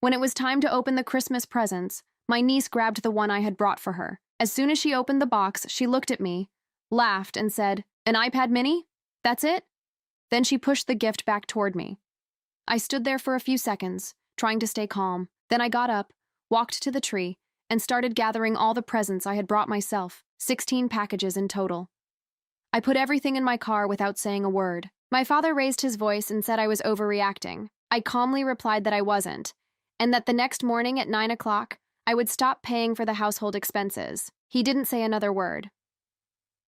When it was time to open the Christmas presents, my niece grabbed the one I had brought for her. As soon as she opened the box, she looked at me, laughed, and said, "An iPad mini? That's it?" Then she pushed the gift back toward me. I stood there for a few seconds, trying to stay calm. Then I got up, walked to the tree, and started gathering all the presents I had brought myself, 16 packages in total. I put everything in my car without saying a word. My father raised his voice and said I was overreacting. I calmly replied that I wasn't, and that the next morning at 9 o'clock, I would stop paying for the household expenses. He didn't say another word.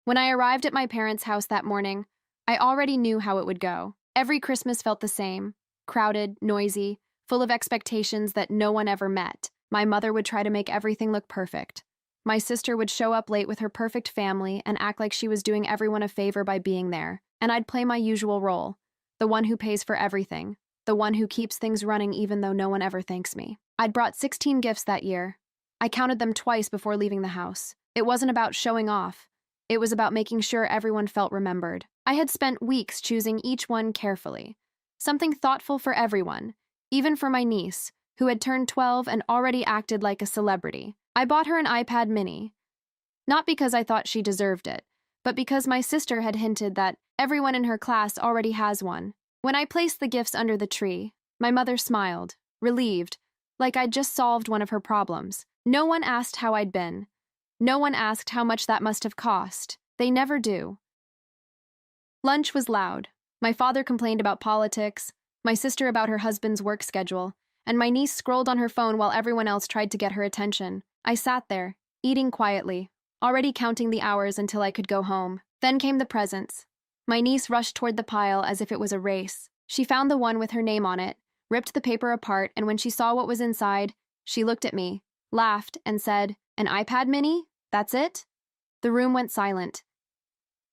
When I arrived at my parents' house that morning, I already knew how it would go. Every Christmas felt the same, crowded, noisy, full of expectations that no one ever met. My mother would try to make everything look perfect. My sister would show up late with her perfect family and act like she was doing everyone a favor by being there, and I'd play my usual role, the one who pays for everything, the one who keeps things running even though no one ever thanks me. I'd brought 16 gifts that year. I counted them twice before leaving the house. It wasn't about showing off. It was about making sure everyone felt remembered. I had spent weeks choosing each one carefully. Something thoughtful for everyone, even for my niece, who had turned 12 and already acted like a celebrity. I bought her an iPad mini, not because I thought she deserved it, but because my sister had hinted that everyone in her class already has one. When I placed the gifts under the tree, my mother smiled, relieved, like I'd just solved one of her problems. No one asked how I'd been. No one asked how much that must have cost. They never do. Lunch was loud. My father complained about politics, my sister about her husband's work schedule, and my niece scrolled on her phone while everyone else tried to get her attention. I sat there, eating quietly, already counting the hours until I could go home. Then came the presents. My niece rushed toward the pile as if it was a race. She found the one with her name on it, ripped the paper apart, and when she saw what was inside, she looked at me, laughed, and said, "An iPad mini? That's it?" The room went silent.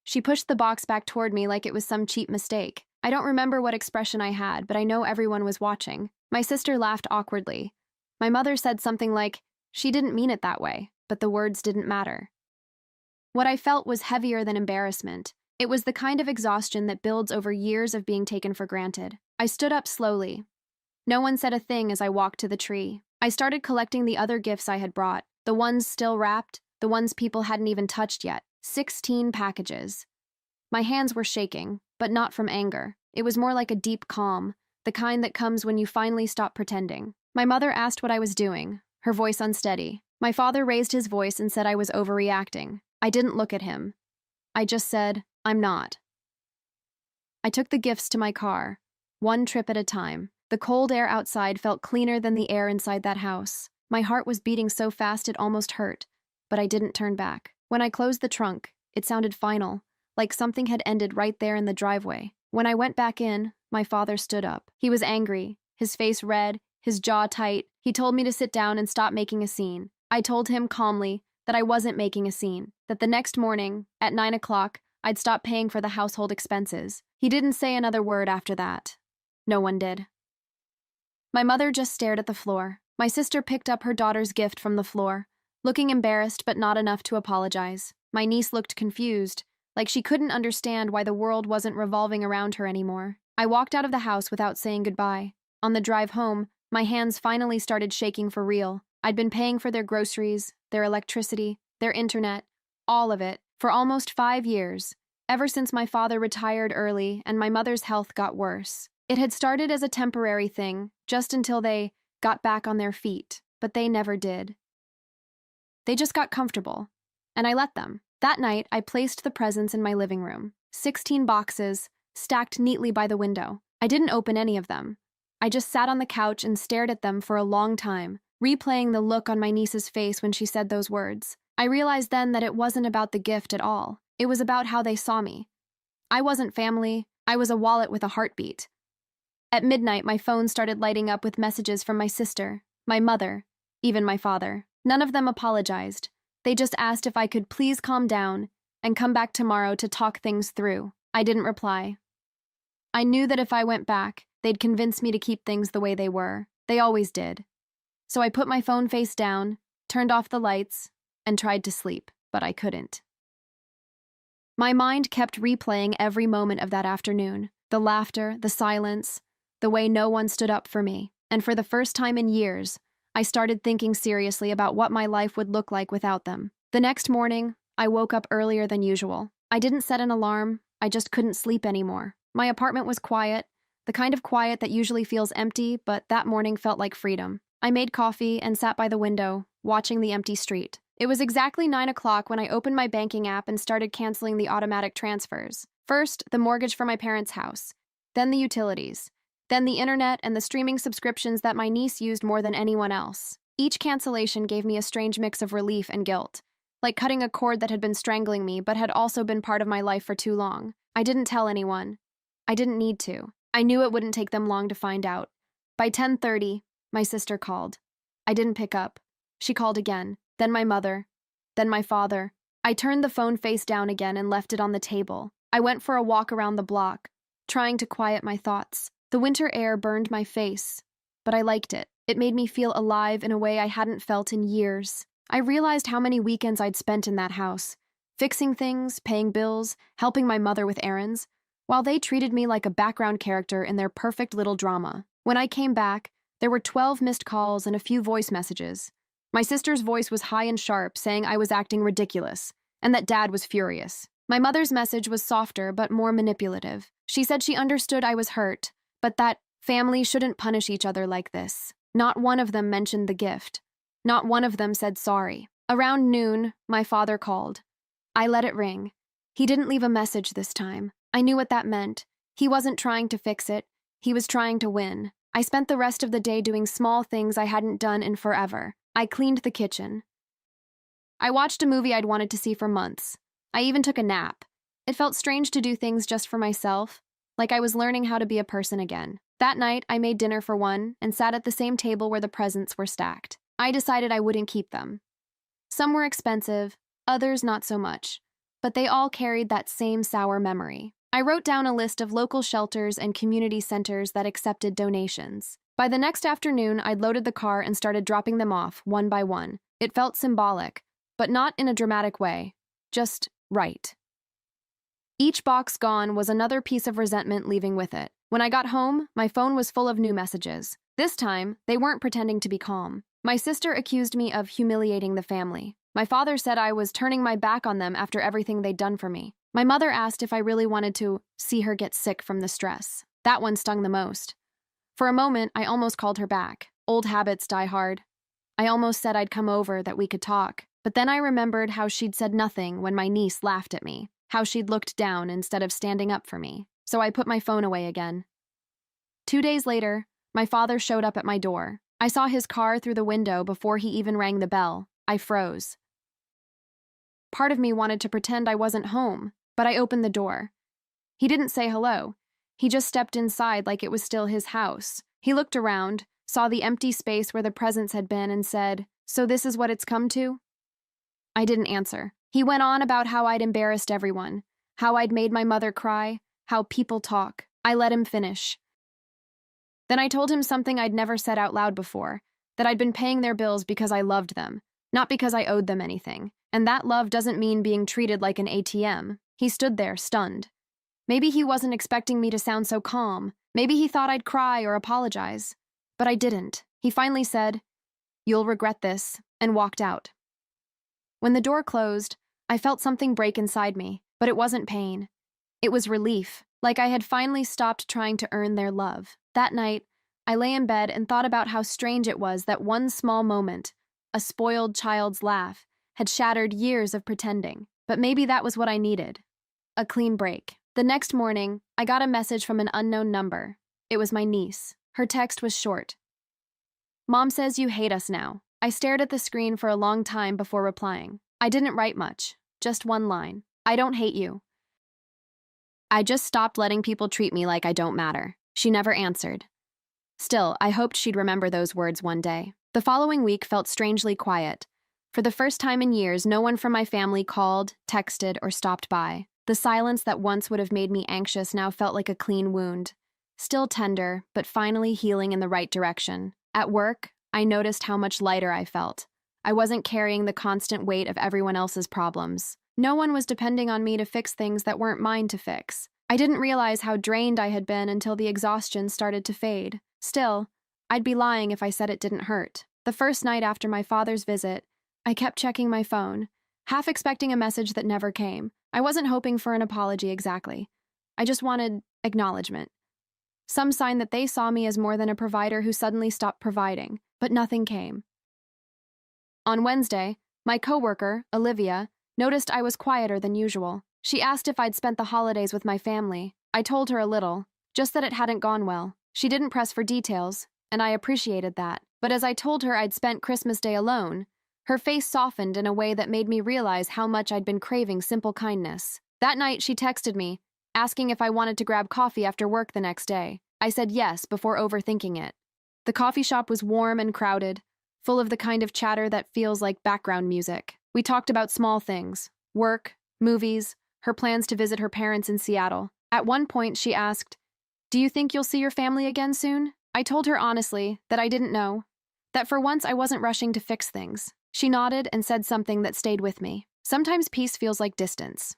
She pushed the box back toward me like it was some cheap mistake. I don't remember what expression I had, but I know everyone was watching. My sister laughed awkwardly. My mother said something like, she didn't mean it that way, but the words didn't matter. What I felt was heavier than embarrassment. It was the kind of exhaustion that builds over years of being taken for granted. I stood up slowly. No one said a thing as I walked to the tree. I started collecting the other gifts I had brought, the ones still wrapped, the ones people hadn't even touched yet. 16 packages. My hands were shaking, but not from anger. It was more like a deep calm, the kind that comes when you finally stop pretending. My mother asked what I was doing, her voice unsteady. My father raised his voice and said I was overreacting. I didn't look at him. I just said, "I'm not." I took the gifts to my car, one trip at a time. The cold air outside felt cleaner than the air inside that house. My heart was beating so fast it almost hurt, but I didn't turn back. When I closed the trunk, it sounded final, like something had ended right there in the driveway. When I went back in, my father stood up. He was angry, his face red, his jaw tight. He told me to sit down and stop making a scene. I told him calmly that I wasn't making a scene, that the next morning, at 9 o'clock, I'd stop paying for the household expenses. He didn't say another word after that. No one did. My mother just stared at the floor. My sister picked up her daughter's gift from the floor, looking embarrassed but not enough to apologize. My niece looked confused, like she couldn't understand why the world wasn't revolving around her anymore. I walked out of the house without saying goodbye. On the drive home, my hands finally started shaking for real. I'd been paying for their groceries, their electricity, their internet, all of it, for almost 5 years, ever since my father retired early and my mother's health got worse. It had started as a temporary thing, just until they got back on their feet, but they never did. They just got comfortable, and I let them. That night, I placed the presents in my living room. 16 boxes, stacked neatly by the window. I didn't open any of them. I just sat on the couch and stared at them for a long time, replaying the look on my niece's face when she said those words. I realized then that it wasn't about the gift at all. It was about how they saw me. I wasn't family. I was a wallet with a heartbeat. At midnight, my phone started lighting up with messages from my sister, my mother, even my father. None of them apologized. They just asked if I could please calm down and come back tomorrow to talk things through. I didn't reply. I knew that if I went back, they'd convince me to keep things the way they were. They always did. So I put my phone face down, turned off the lights, and tried to sleep, but I couldn't. My mind kept replaying every moment of that afternoon, the laughter, the silence, the way no one stood up for me. and for the first time in years, I started thinking seriously about what my life would look like without them. The next morning, I woke up earlier than usual. I didn't set an alarm, I just couldn't sleep anymore. My apartment was quiet, the kind of quiet that usually feels empty, but that morning felt like freedom. I made coffee and sat by the window, watching the empty street. It was exactly 9 o'clock when I opened my banking app and started canceling the automatic transfers. First, the mortgage for my parents' house, then the utilities, then the internet and the streaming subscriptions that my niece used more than anyone else. Each cancellation gave me a strange mix of relief and guilt, like cutting a cord that had been strangling me but had also been part of my life for too long. I didn't tell anyone. I didn't need to. I knew it wouldn't take them long to find out. By 10:30, my sister called. I didn't pick up. She called again, then my mother, then my father. I turned the phone face down again and left it on the table. I went for a walk around the block, trying to quiet my thoughts. The winter air burned my face, but I liked it. It made me feel alive in a way I hadn't felt in years. I realized how many weekends I'd spent in that house, fixing things, paying bills, helping my mother with errands, while they treated me like a background character in their perfect little drama. When I came back, there were 12 missed calls and a few voice messages. My sister's voice was high and sharp, saying I was acting ridiculous, and that Dad was furious. My mother's message was softer but more manipulative. She said she understood I was hurt, but that families shouldn't punish each other like this. Not one of them mentioned the gift. Not one of them said sorry. Around noon, my father called. I let it ring. He didn't leave a message this time. I knew what that meant. He wasn't trying to fix it. He was trying to win. I spent the rest of the day doing small things I hadn't done in forever. I cleaned the kitchen. I watched a movie I'd wanted to see for months. I even took a nap. It felt strange to do things just for myself, like I was learning how to be a person again. That night, I made dinner for one and sat at the same table where the presents were stacked. I decided I wouldn't keep them. Some were expensive, others not so much, but they all carried that same sour memory. I wrote down a list of local shelters and community centers that accepted donations. By the next afternoon, I'd loaded the car and started dropping them off, one by one. It felt symbolic, but not in a dramatic way, just right. Each box gone was another piece of resentment leaving with it. When I got home, my phone was full of new messages. This time, they weren't pretending to be calm. My sister accused me of humiliating the family. My father said I was turning my back on them after everything they'd done for me. My mother asked if I really wanted to see her get sick from the stress. That one stung the most. For a moment, I almost called her back. Old habits die hard. I almost said I'd come over, that we could talk. But then I remembered how she'd said nothing when my niece laughed at me, how she'd looked down instead of standing up for me. So I put my phone away again. 2 days later, my father showed up at my door. I saw his car through the window before he even rang the bell. I froze. Part of me wanted to pretend I wasn't home, but I opened the door. He didn't say hello. He just stepped inside like it was still his house. He looked around, saw the empty space where the presents had been, and said, "So this is what it's come to?" I didn't answer. He went on about how I'd embarrassed everyone, how I'd made my mother cry, how people talk. I let him finish. Then I told him something I'd never said out loud before, that I'd been paying their bills because I loved them, not because I owed them anything. And that love doesn't mean being treated like an ATM. He stood there, stunned. Maybe he wasn't expecting me to sound so calm. Maybe he thought I'd cry or apologize. But I didn't. He finally said, "You'll regret this," and walked out. When the door closed, I felt something break inside me, but it wasn't pain. It was relief, like I had finally stopped trying to earn their love. That night, I lay in bed and thought about how strange it was that one small moment, a spoiled child's laugh, had shattered years of pretending. But maybe that was what I needed. A clean break. The next morning, I got a message from an unknown number. It was my niece. Her text was short. "Mom says you hate us now." I stared at the screen for a long time before replying. I didn't write much, just one line. "I don't hate you. I just stopped letting people treat me like I don't matter." She never answered. Still, I hoped she'd remember those words one day. The following week felt strangely quiet. For the first time in years, no one from my family called, texted, or stopped by. The silence that once would have made me anxious now felt like a clean wound. Still tender, but finally healing in the right direction. At work, I noticed how much lighter I felt. I wasn't carrying the constant weight of everyone else's problems. No one was depending on me to fix things that weren't mine to fix. I didn't realize how drained I had been until the exhaustion started to fade. Still, I'd be lying if I said it didn't hurt. The first night after my father's visit, I kept checking my phone, half expecting a message that never came. I wasn't hoping for an apology exactly. I just wanted acknowledgement. Some sign that they saw me as more than a provider who suddenly stopped providing, but nothing came. On Wednesday, my coworker, Olivia, noticed I was quieter than usual. She asked if I'd spent the holidays with my family. I told her a little, just that it hadn't gone well. She didn't press for details, and I appreciated that. But as I told her I'd spent Christmas Day alone, her face softened in a way that made me realize how much I'd been craving simple kindness. That night, she texted me, asking if I wanted to grab coffee after work the next day. I said yes before overthinking it. The coffee shop was warm and crowded, full of the kind of chatter that feels like background music. We talked about small things, work, movies, her plans to visit her parents in Seattle. At one point, she asked, "Do you think you'll see your family again soon?" I told her honestly that I didn't know, that for once I wasn't rushing to fix things. She nodded and said something that stayed with me. Sometimes peace feels like distance.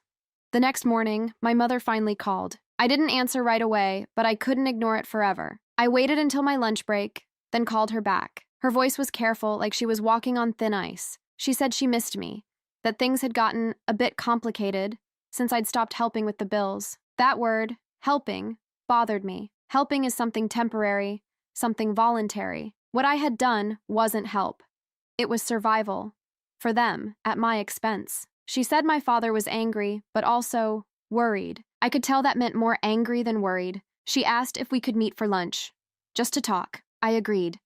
The next morning, my mother finally called. I didn't answer right away, but I couldn't ignore it forever. I waited until my lunch break, then called her back. Her voice was careful, like she was walking on thin ice. She said she missed me, that things had gotten a bit complicated since I'd stopped helping with the bills. That word, helping, bothered me. Helping is something temporary, something voluntary. What I had done wasn't help. It was survival. For them, at my expense. She said my father was angry, but also worried. I could tell that meant more angry than worried. She asked if we could meet for lunch, just to talk. I agreed.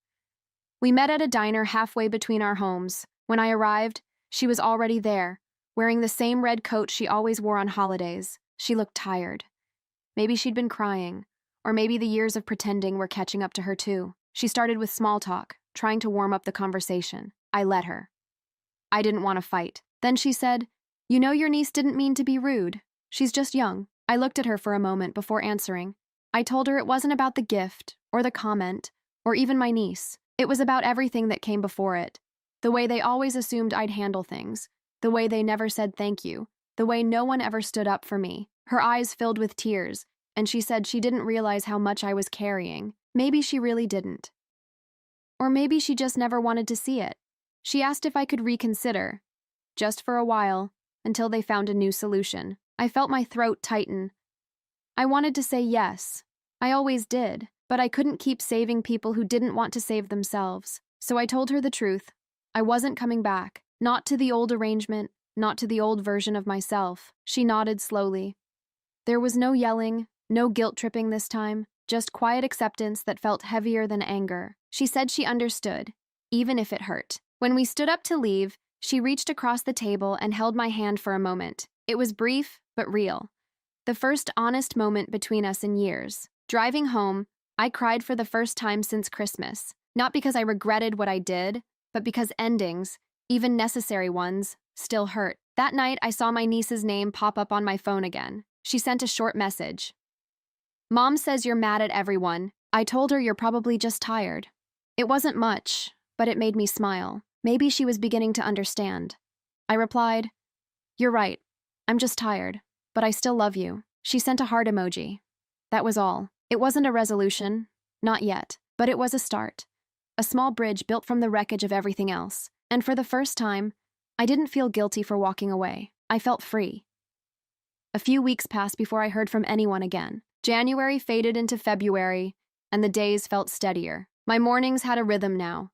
We met at a diner halfway between our homes. When I arrived, she was already there, wearing the same red coat she always wore on holidays. She looked tired. Maybe she'd been crying, or maybe the years of pretending were catching up to her too. She started with small talk, trying to warm up the conversation. I let her. I didn't want to fight. Then she said, "You know your niece didn't mean to be rude. She's just young." I looked at her for a moment before answering. I told her it wasn't about the gift, or the comment, or even my niece. It was about everything that came before it. The way they always assumed I'd handle things. The way they never said thank you. The way no one ever stood up for me. Her eyes filled with tears, and she said she didn't realize how much I was carrying. Maybe she really didn't. Or maybe she just never wanted to see it. She asked if I could reconsider, just for a while, until they found a new solution. I felt my throat tighten. I wanted to say yes. I always did, but I couldn't keep saving people who didn't want to save themselves. So I told her the truth. I wasn't coming back. Not to the old arrangement, not to the old version of myself. She nodded slowly. There was no yelling, no guilt-tripping this time, just quiet acceptance that felt heavier than anger. She said she understood, even if it hurt. When we stood up to leave, she reached across the table and held my hand for a moment. It was brief, but real. The first honest moment between us in years. Driving home, I cried for the first time since Christmas. Not because I regretted what I did, but because endings, even necessary ones, still hurt. That night, I saw my niece's name pop up on my phone again. She sent a short message. "Mom says you're mad at everyone. I told her you're probably just tired." It wasn't much, but it made me smile. Maybe she was beginning to understand. I replied, "You're right. I'm just tired, but I still love you." She sent a heart emoji. That was all. It wasn't a resolution, not yet, but it was a start. A small bridge built from the wreckage of everything else. And for the first time, I didn't feel guilty for walking away. I felt free. A few weeks passed before I heard from anyone again. January faded into February, and the days felt steadier. My mornings had a rhythm now.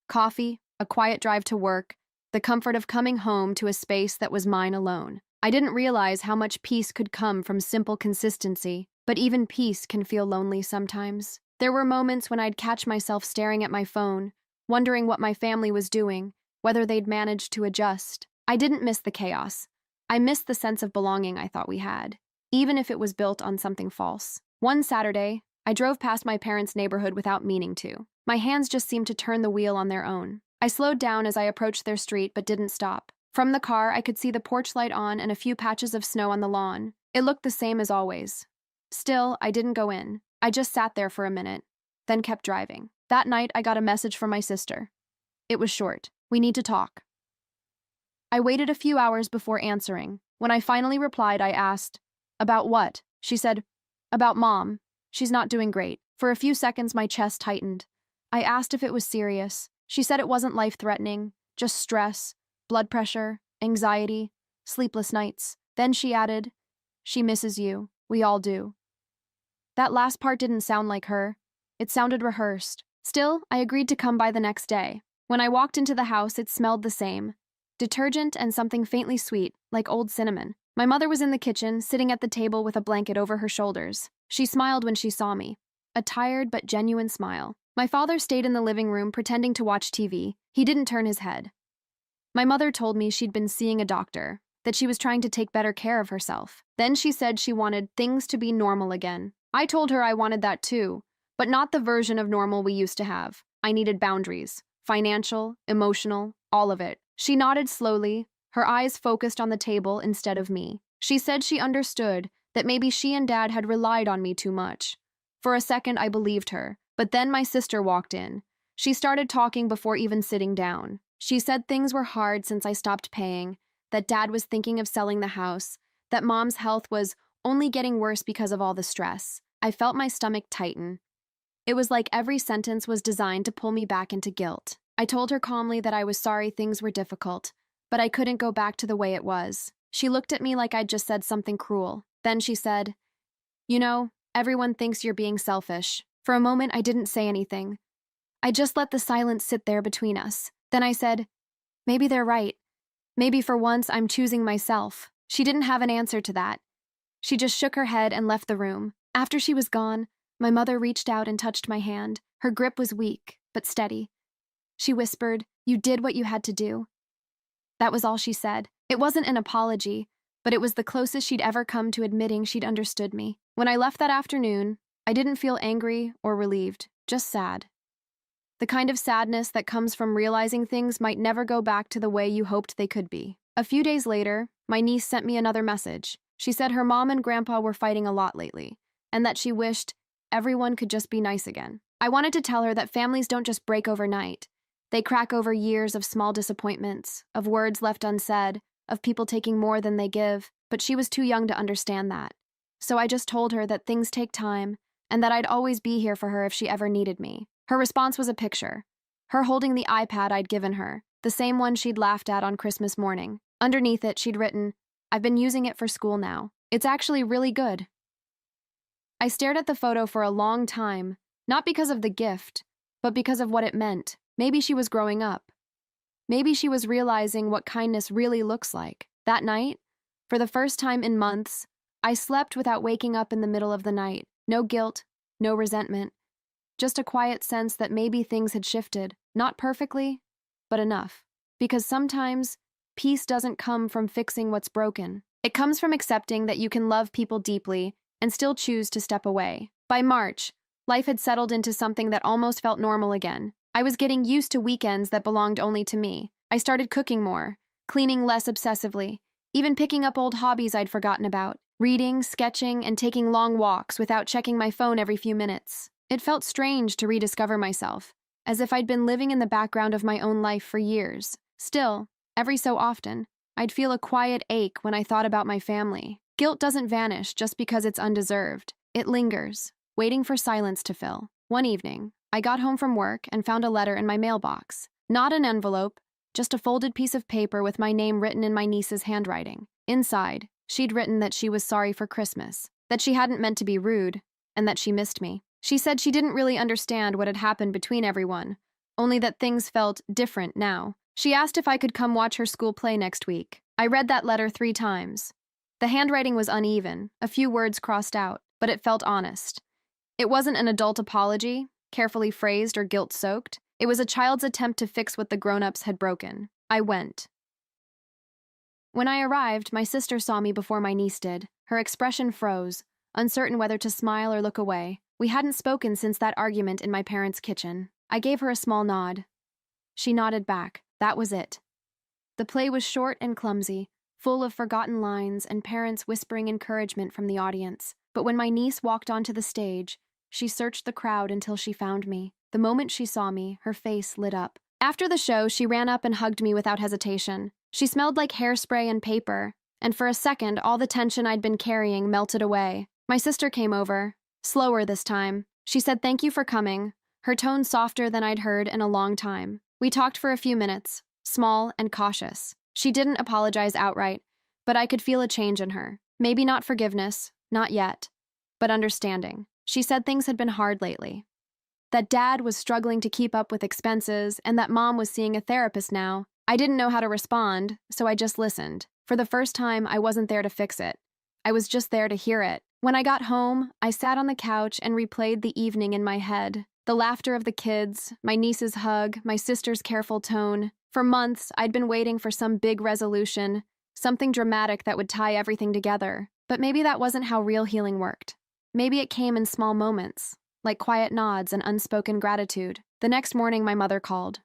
Coffee, a quiet drive to work, the comfort of coming home to a space that was mine alone. I didn't realize how much peace could come from simple consistency, but even peace can feel lonely sometimes. There were moments when I'd catch myself staring at my phone, wondering what my family was doing, whether they'd managed to adjust. I didn't miss the chaos. I missed the sense of belonging I thought we had, even if it was built on something false. One Saturday, I drove past my parents' neighborhood without meaning to. My hands just seemed to turn the wheel on their own. I slowed down as I approached their street but didn't stop. From the car, I could see the porch light on and a few patches of snow on the lawn. It looked the same as always. Still, I didn't go in. I just sat there for a minute, then kept driving. That night, I got a message from my sister. It was short. "We need to talk." I waited a few hours before answering. When I finally replied, I asked, "About what?" She said, "About Mom. She's not doing great." For a few seconds, my chest tightened. I asked if it was serious. She said it wasn't life-threatening, just stress, blood pressure, anxiety, sleepless nights. Then she added, "She misses you. We all do." That last part didn't sound like her. It sounded rehearsed. Still, I agreed to come by the next day. When I walked into the house, it smelled the same. Detergent and something faintly sweet, like old cinnamon. My mother was in the kitchen, sitting at the table with a blanket over her shoulders. She smiled when she saw me. A tired but genuine smile. My father stayed in the living room pretending to watch TV. He didn't turn his head. My mother told me she'd been seeing a doctor, that she was trying to take better care of herself. Then she said she wanted things to be normal again. I told her I wanted that too, but not the version of normal we used to have. I needed boundaries. Financial, emotional, all of it. She nodded slowly, her eyes focused on the table instead of me. She said she understood that maybe she and Dad had relied on me too much. For a second, I believed her, but then my sister walked in. She started talking before even sitting down. She said things were hard since I stopped paying, that Dad was thinking of selling the house, that Mom's health was only getting worse because of all the stress. I felt my stomach tighten. It was like every sentence was designed to pull me back into guilt. I told her calmly that I was sorry things were difficult, but I couldn't go back to the way it was. She looked at me like I'd just said something cruel. Then she said, "You know, everyone thinks you're being selfish." For a moment, I didn't say anything. I just let the silence sit there between us. Then I said, "Maybe they're right. Maybe for once I'm choosing myself." She didn't have an answer to that. She just shook her head and left the room. After she was gone, my mother reached out and touched my hand. Her grip was weak, but steady. She whispered, "You did what you had to do." That was all she said. It wasn't an apology, but it was the closest she'd ever come to admitting she'd understood me. When I left that afternoon, I didn't feel angry or relieved, just sad. The kind of sadness that comes from realizing things might never go back to the way you hoped they could be. A few days later, my niece sent me another message. She said her mom and grandpa were fighting a lot lately, and that she wished everyone could just be nice again. I wanted to tell her that families don't just break overnight. They crack over years of small disappointments, of words left unsaid, of people taking more than they give, but she was too young to understand that. So I just told her that things take time, and that I'd always be here for her if she ever needed me. Her response was a picture. Her holding the iPad I'd given her, the same one she'd laughed at on Christmas morning. Underneath it, she'd written, "I've been using it for school now. It's actually really good." I stared at the photo for a long time, not because of the gift, but because of what it meant. Maybe she was growing up. Maybe she was realizing what kindness really looks like. That night, for the first time in months, I slept without waking up in the middle of the night. No guilt, no resentment, just a quiet sense that maybe things had shifted. Not perfectly, but enough. Because sometimes, peace doesn't come from fixing what's broken. It comes from accepting that you can love people deeply and still choose to step away. By March, life had settled into something that almost felt normal again. I was getting used to weekends that belonged only to me. I started cooking more, cleaning less obsessively, even picking up old hobbies I'd forgotten about, reading, sketching, and taking long walks without checking my phone every few minutes. It felt strange to rediscover myself, as if I'd been living in the background of my own life for years. Still, every so often, I'd feel a quiet ache when I thought about my family. Guilt doesn't vanish just because it's undeserved. It lingers, waiting for silence to fill. One evening, I got home from work and found a letter in my mailbox. Not an envelope, just a folded piece of paper with my name written in my niece's handwriting. Inside, she'd written that she was sorry for Christmas, that she hadn't meant to be rude, and that she missed me. She said she didn't really understand what had happened between everyone, only that things felt different now. She asked if I could come watch her school play next week. I read that letter 3 times. The handwriting was uneven, a few words crossed out, but it felt honest. It wasn't an adult apology, carefully phrased or guilt-soaked. It was a child's attempt to fix what the grown-ups had broken. I went. When I arrived, my sister saw me before my niece did. Her expression froze, uncertain whether to smile or look away. We hadn't spoken since that argument in my parents' kitchen. I gave her a small nod. She nodded back. That was it. The play was short and clumsy, full of forgotten lines and parents whispering encouragement from the audience. But when my niece walked onto the stage, she searched the crowd until she found me. The moment she saw me, her face lit up. After the show, she ran up and hugged me without hesitation. She smelled like hairspray and paper, and for a second, all the tension I'd been carrying melted away. My sister came over, slower this time. She said thank you for coming, her tone softer than I'd heard in a long time. We talked for a few minutes, small and cautious. She didn't apologize outright, but I could feel a change in her. Maybe not forgiveness, not yet, but understanding. She said things had been hard lately. That Dad was struggling to keep up with expenses and that Mom was seeing a therapist now. I didn't know how to respond, so I just listened. For the first time, I wasn't there to fix it. I was just there to hear it. When I got home, I sat on the couch and replayed the evening in my head. The laughter of the kids, my niece's hug, my sister's careful tone. For months, I'd been waiting for some big resolution, something dramatic that would tie everything together. But maybe that wasn't how real healing worked. Maybe it came in small moments, like quiet nods and unspoken gratitude. The next morning, my mother called.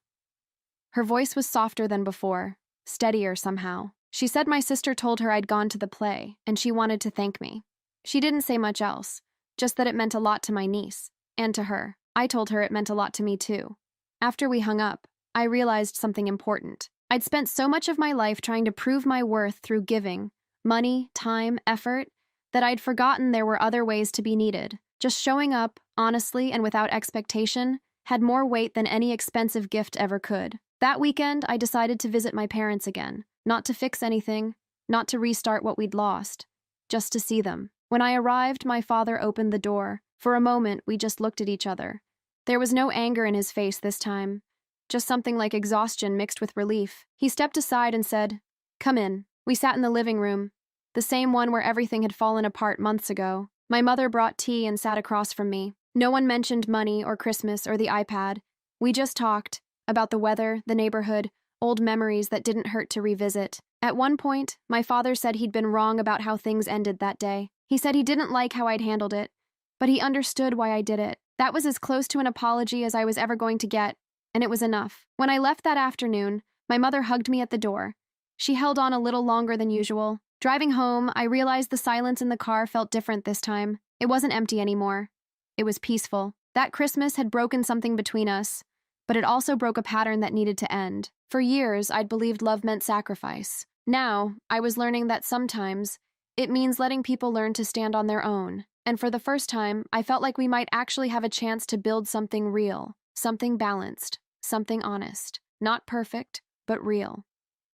Her voice was softer than before, steadier somehow. She said my sister told her I'd gone to the play, and she wanted to thank me. She didn't say much else, just that it meant a lot to my niece, and to her. I told her it meant a lot to me too. After we hung up, I realized something important. I'd spent so much of my life trying to prove my worth through giving, money, time, effort, that I'd forgotten there were other ways to be needed. Just showing up, honestly and without expectation, had more weight than any expensive gift ever could. That weekend, I decided to visit my parents again, not to fix anything, not to restart what we'd lost, just to see them. When I arrived, my father opened the door. For a moment, we just looked at each other. There was no anger in his face this time, just something like exhaustion mixed with relief. He stepped aside and said, "Come in." We sat in the living room, the same one where everything had fallen apart months ago. My mother brought tea and sat across from me. No one mentioned money or Christmas or the iPad. We just talked about the weather, the neighborhood, old memories that didn't hurt to revisit. At one point, my father said he'd been wrong about how things ended that day. He said he didn't like how I'd handled it, but he understood why I did it. That was as close to an apology as I was ever going to get, and it was enough. When I left that afternoon, my mother hugged me at the door. She held on a little longer than usual. Driving home, I realized the silence in the car felt different this time. It wasn't empty anymore. It was peaceful. That Christmas had broken something between us, but it also broke a pattern that needed to end. For years, I'd believed love meant sacrifice. Now, I was learning that sometimes it means letting people learn to stand on their own. And for the first time, I felt like we might actually have a chance to build something real, something balanced, something honest. Not perfect, but real.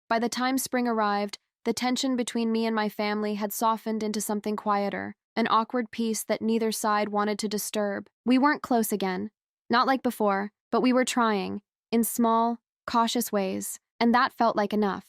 By the time spring arrived, the tension between me and my family had softened into something quieter, an awkward peace that neither side wanted to disturb. We weren't close again, not like before, but we were trying, in small, cautious ways, and that felt like enough.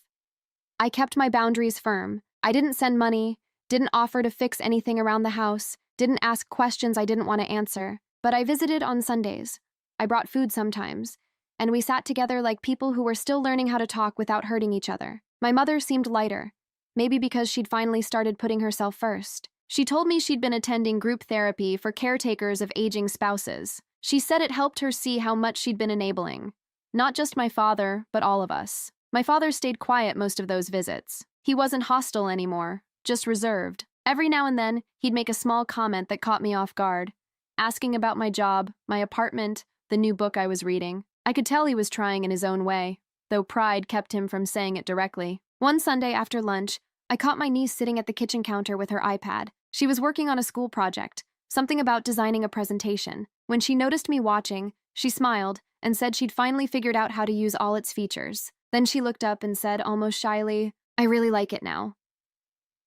I kept my boundaries firm. I didn't send money, didn't offer to fix anything around the house, didn't ask questions I didn't want to answer, but I visited on Sundays. I brought food sometimes, and we sat together like people who were still learning how to talk without hurting each other. My mother seemed lighter, maybe because she'd finally started putting herself first. She told me she'd been attending group therapy for caretakers of aging spouses. She said it helped her see how much she'd been enabling. Not just my father, but all of us. My father stayed quiet most of those visits. He wasn't hostile anymore, just reserved. Every now and then, he'd make a small comment that caught me off guard, asking about my job, my apartment, the new book I was reading. I could tell he was trying in his own way, though pride kept him from saying it directly. One Sunday after lunch, I caught my niece sitting at the kitchen counter with her iPad. She was working on a school project, something about designing a presentation. When she noticed me watching, she smiled and said she'd finally figured out how to use all its features. Then she looked up and said almost shyly, "I really like it now."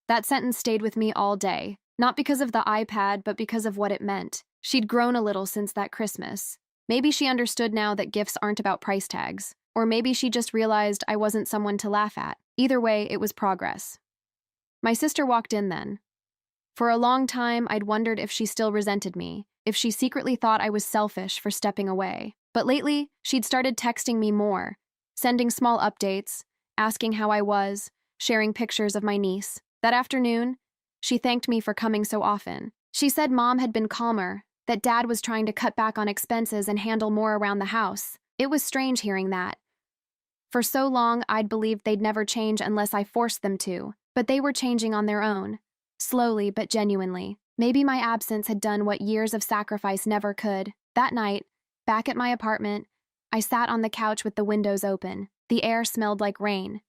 That sentence stayed with me all day, not because of the iPad, but because of what it meant. She'd grown a little since that Christmas. Maybe she understood now that gifts aren't about price tags, or maybe she just realized I wasn't someone to laugh at. Either way, it was progress. My sister walked in then. For a long time, I'd wondered if she still resented me, if she secretly thought I was selfish for stepping away. But lately, she'd started texting me more, sending small updates, asking how I was, sharing pictures of my niece. That afternoon, she thanked me for coming so often. She said Mom had been calmer, that Dad was trying to cut back on expenses and handle more around the house. It was strange hearing that. For so long, I'd believed they'd never change unless I forced them to, but they were changing on their own, slowly but genuinely. Maybe my absence had done what years of sacrifice never could. That night, back at my apartment, I sat on the couch with the windows open. The air smelled like rain.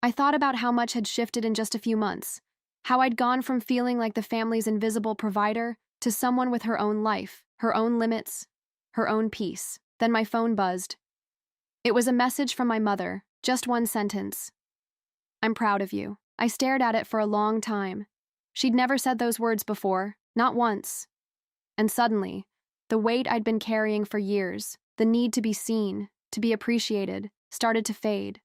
I thought about how much had shifted in just a few months, how I'd gone from feeling like the family's invisible provider to someone with her own life, her own limits, her own peace. Then my phone buzzed. It was a message from my mother, just one sentence. I'm proud of you. I stared at it for a long time. She'd never said those words before, not once. And suddenly, the weight I'd been carrying for years, the need to be seen, to be appreciated, started to fade.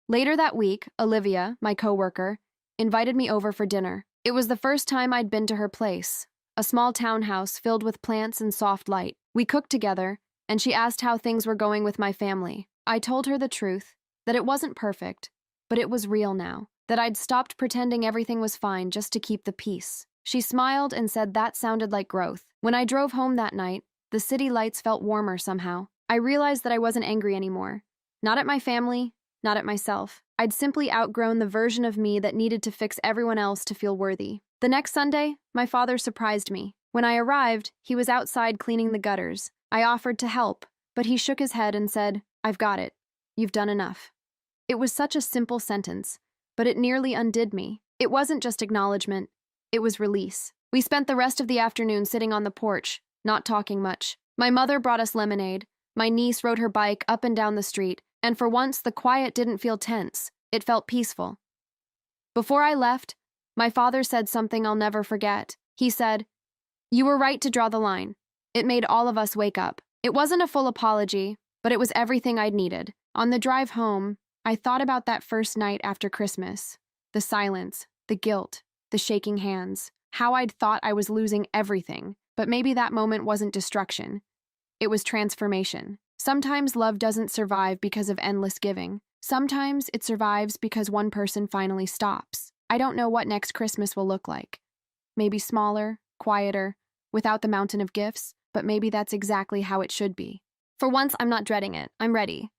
Later that week, Olivia, my coworker, invited me over for dinner. It was the first time I'd been to her place, a small townhouse filled with plants and soft light. We cooked together, and she asked how things were going with my family. I told her the truth, that it wasn't perfect, but it was real now, that I'd stopped pretending everything was fine just to keep the peace. She smiled and said that sounded like growth. When I drove home that night, the city lights felt warmer somehow. I realized that I wasn't angry anymore. Not at my family, not at myself. I'd simply outgrown the version of me that needed to fix everyone else to feel worthy. The next Sunday, my father surprised me. When I arrived, he was outside cleaning the gutters. I offered to help, but he shook his head and said, "I've got it. You've done enough." It was such a simple sentence, but it nearly undid me. It wasn't just acknowledgement, it was release. We spent the rest of the afternoon sitting on the porch, not talking much. My mother brought us lemonade, my niece rode her bike up and down the street, and for once the quiet didn't feel tense, it felt peaceful. Before I left, my father said something I'll never forget. He said, "You were right to draw the line." It made all of us wake up. It wasn't a full apology, but it was everything I'd needed. On the drive home, I thought about that first night after Christmas. The silence, the guilt, the shaking hands, how I'd thought I was losing everything, but maybe that moment wasn't destruction. It was transformation. Sometimes love doesn't survive because of endless giving. Sometimes it survives because one person finally stops. I don't know what next Christmas will look like. Maybe smaller, quieter, without the mountain of gifts, but maybe that's exactly how it should be. For once, I'm not dreading it. I'm ready.